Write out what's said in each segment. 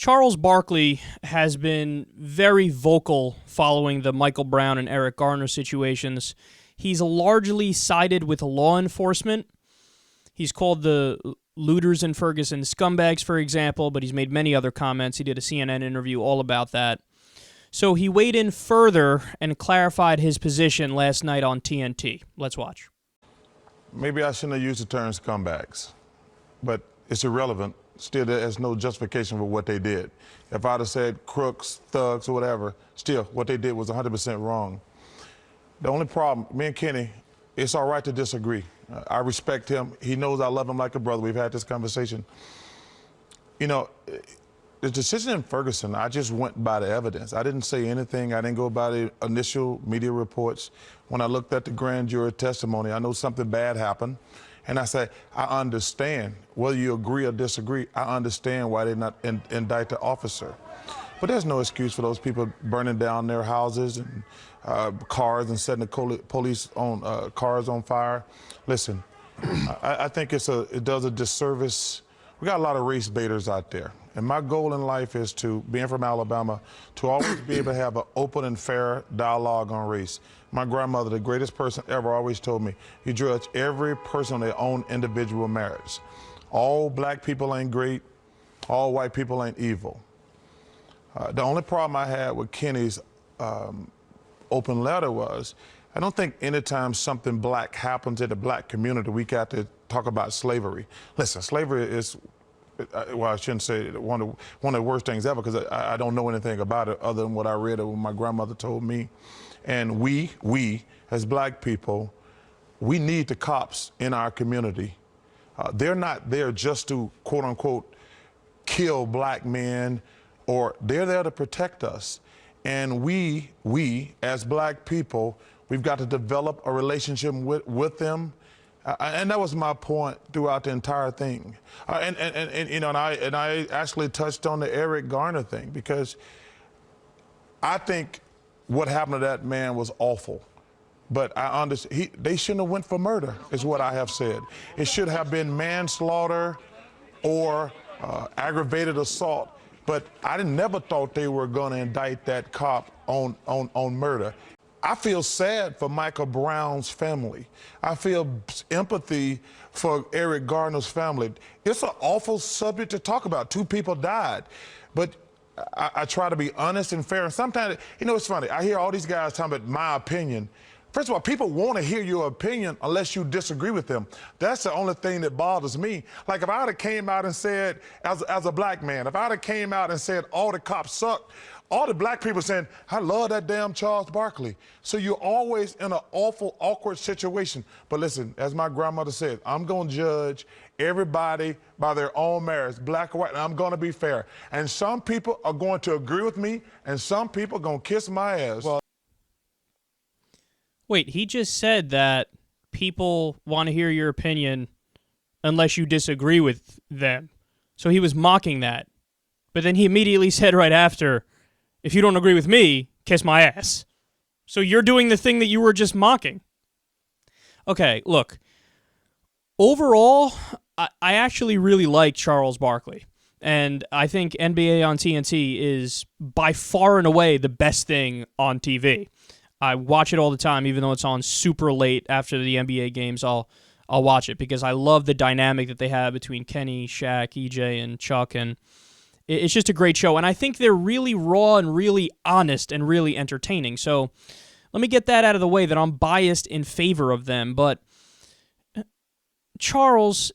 Charles Barkley has been very vocal following the Michael Brown and Eric Garner situations. He's largely sided with law enforcement. He's called the looters in Ferguson scumbags, for example, but he's made many other comments. He did a CNN interview all about that. So he weighed in further and clarified his position last night on TNT. Let's watch. Maybe I shouldn't have used the term scumbags, but it's irrelevant. Still, there's no justification for what they did. If I'd have said crooks, thugs, or whatever, still, what they did was 100% wrong. The only problem, me and Kenny, it's all right to disagree. I respect him. He knows I love him like a brother. We've had this conversation. You know, the decision in Ferguson, I just went by the evidence. I didn't say anything. I didn't go by the initial media reports. When I looked at the grand jury testimony, I know something bad happened. And I say, I understand, whether you agree or disagree, I understand why they not indict the officer. But there's no excuse for those people burning down their houses and cars and setting the police on cars on fire. Listen, I think it does a disservice. We got a lot of race baiters out there. And my goal in life is to, being from Alabama, to always be able to have an open and fair dialogue on race. My grandmother, the greatest person ever, always told me, you judge every person on their own individual merits. All black people ain't great. All white people ain't evil. The only problem I had with Kenny's open letter was, I don't think anytime something black happens in the black community, we got to talk about slavery. Listen, slavery is, well, I shouldn't say one of the worst things ever, because I don't know anything about it other than what I read or what my grandmother told me. And we, as black people, we need the cops in our community. They're not there just to, quote unquote, kill black men, or they're there to protect us. And we, as black people, we've got to develop a relationship with them. And that was my point throughout the entire thing. You know, and I actually touched on the Eric Garner thing, because I think what happened to that man was awful. But I understand, they shouldn't have went for murder, is what I have said. It should have been manslaughter or aggravated assault. But I never thought they were going to indict that cop on murder. I feel sad for Michael Brown's family. I feel empathy for Eric Garner's family. It's an awful subject to talk about. 2 people died. But I try to be honest and fair. And sometimes, you know, it's funny. I hear all these guys talking about my opinion. First of all, people want to hear your opinion unless you disagree with them. That's the only thing that bothers me. Like, if I would have came out and said, as a black man, if I would have came out and said all the cops suck, all the black people saying, I love that damn Charles Barkley. So you're always in an awful, awkward situation. But listen, as my grandmother said, I'm going to judge everybody by their own merits, black or white, and I'm going to be fair. And some people are going to agree with me, and some people are going to kiss my ass. Well, Wait, he just said that people want to hear your opinion unless you disagree with them. So he was mocking that. But then he immediately said right after, if you don't agree with me, kiss my ass. So you're doing the thing that you were just mocking. Okay, look. Overall, I actually really like Charles Barkley. And I think NBA on TNT is by far and away the best thing on TV. I watch it all the time, even though it's on super late after the NBA games. I'll watch it because I love the dynamic that they have between Kenny, Shaq, EJ, and Chuck, and it's just a great show. And I think they're really raw and really honest and really entertaining. So let me get that out of the way, that I'm biased in favor of them. But Charles,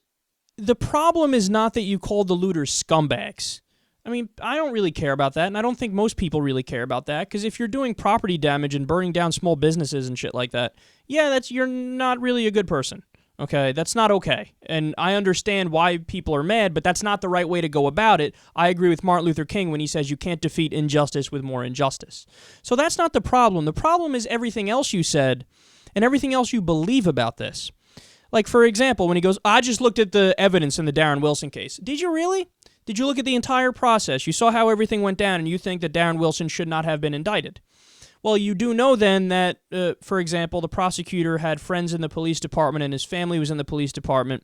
the problem is not that you called the looters scumbags. I mean, I don't really care about that, and I don't think most people really care about that, because if you're doing property damage and burning down small businesses and shit like that, yeah, you're not really a good person, okay? That's not okay, and I understand why people are mad, but that's not the right way to go about it. I agree with Martin Luther King when he says you can't defeat injustice with more injustice. So that's not the problem. The problem is everything else you said and everything else you believe about this. Like, for example, when he goes, I just looked at the evidence in the Darren Wilson case. Did you really? Did you look at the entire process? You saw how everything went down, and you think that Darren Wilson should not have been indicted. Well, you do know then that, for example, the prosecutor had friends in the police department and his family was in the police department.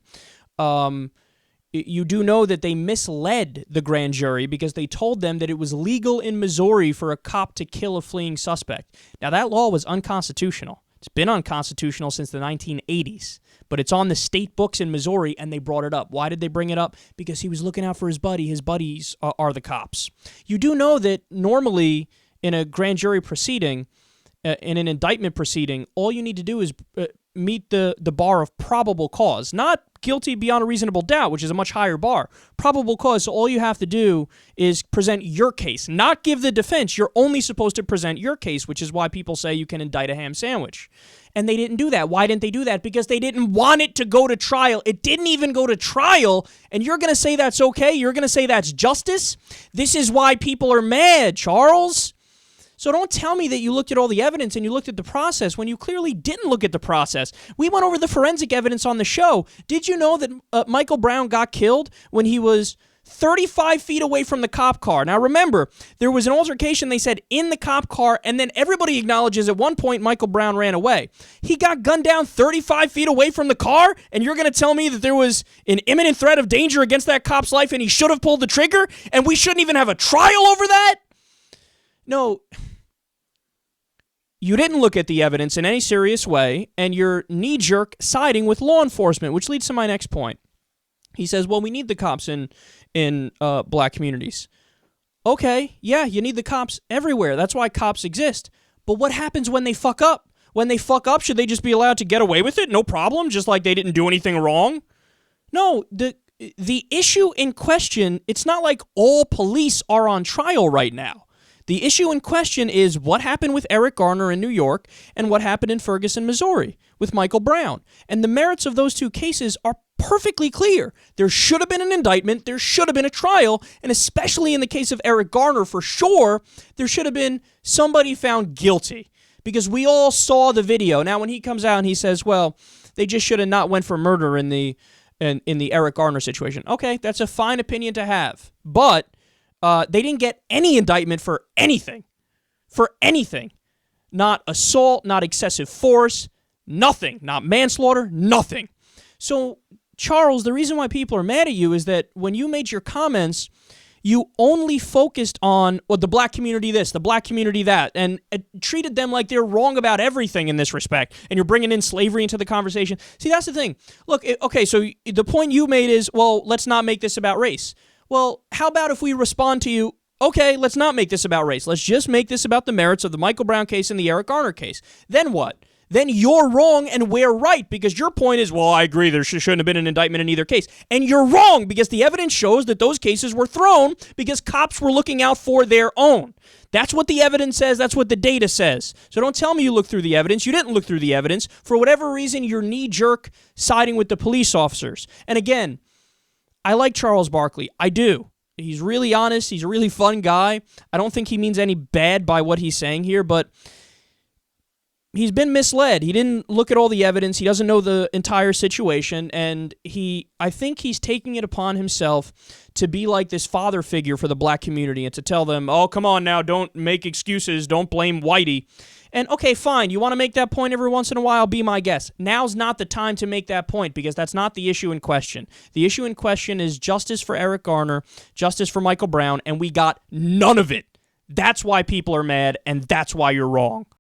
You do know that they misled the grand jury because they told them that it was legal in Missouri for a cop to kill a fleeing suspect. Now, that law was unconstitutional. It's been unconstitutional since the 1980s, but it's on the state books in Missouri, and they brought it up. Why did they bring it up? Because he was looking out for his buddy. His buddies are the cops. You do know that normally in a grand jury proceeding, in an indictment proceeding, all you need to do is meet the bar of probable cause, not guilty beyond a reasonable doubt, which is a much higher bar. Probable cause, so all you have to do is present your case, not give the defense. You're only supposed to present your case, which is why people say you can indict a ham sandwich. And they didn't do that. Why didn't they do that? Because they didn't want it to go to trial. It didn't even go to trial, and you're going to say that's okay? You're going to say that's justice? This is why people are mad, Charles. So don't tell me that you looked at all the evidence and you looked at the process when you clearly didn't look at the process. We went over the forensic evidence on the show. Did you know that Michael Brown got killed when he was 35 feet away from the cop car? Now remember, there was an altercation, they said, in the cop car, and then everybody acknowledges at one point Michael Brown ran away. He got gunned down 35 feet away from the car, and you're going to tell me that there was an imminent threat of danger against that cop's life and he should have pulled the trigger, and we shouldn't even have a trial over that? No. You didn't look at the evidence in any serious way, and you're knee-jerk siding with law enforcement, which leads to my next point. He says, well, we need the cops in black communities. Okay, yeah, you need the cops everywhere. That's why cops exist. But what happens when they fuck up? When they fuck up, should they just be allowed to get away with it? No problem, just like they didn't do anything wrong? No, the issue in question, it's not like all police are on trial right now. The issue in question is what happened with Eric Garner in New York and what happened in Ferguson, Missouri with Michael Brown. And the merits of those two cases are perfectly clear. There should have been an indictment. There should have been a trial. And especially in the case of Eric Garner, for sure, there should have been somebody found guilty because we all saw the video. Now, when he comes out and he says, well, they just should have not went for murder in the Eric Garner situation. Okay, that's a fine opinion to have. But they didn't get any indictment for anything. For anything. Not assault, not excessive force, nothing. Not manslaughter, nothing. So, Charles, the reason why people are mad at you is that when you made your comments, you only focused on the black community this, the black community that, and treated them like they're wrong about everything in this respect, and you're bringing in slavery into the conversation. See, that's the thing. Look, okay, so the point you made is, well, let's not make this about race. Well, how about if we respond to you, okay, let's not make this about race. Let's just make this about the merits of the Michael Brown case and the Eric Garner case. Then what? Then you're wrong and we're right because your point is, well, I agree, there shouldn't have been an indictment in either case. And you're wrong because the evidence shows that those cases were thrown because cops were looking out for their own. That's what the evidence says. That's what the data says. So don't tell me you looked through the evidence. You didn't look through the evidence. For whatever reason, you're knee-jerk siding with the police officers. And again, I like Charles Barkley. I do. He's really honest. He's a really fun guy. I don't think he means any bad by what he's saying here, but he's been misled. He didn't look at all the evidence. He doesn't know the entire situation, and I think he's taking it upon himself to be like this father figure for the black community and to tell them, oh, come on now, don't make excuses, don't blame Whitey. And okay, fine, you want to make that point every once in a while, be my guest. Now's not the time to make that point because that's not the issue in question. The issue in question is justice for Eric Garner, justice for Michael Brown, and we got none of it. That's why people are mad, and that's why you're wrong.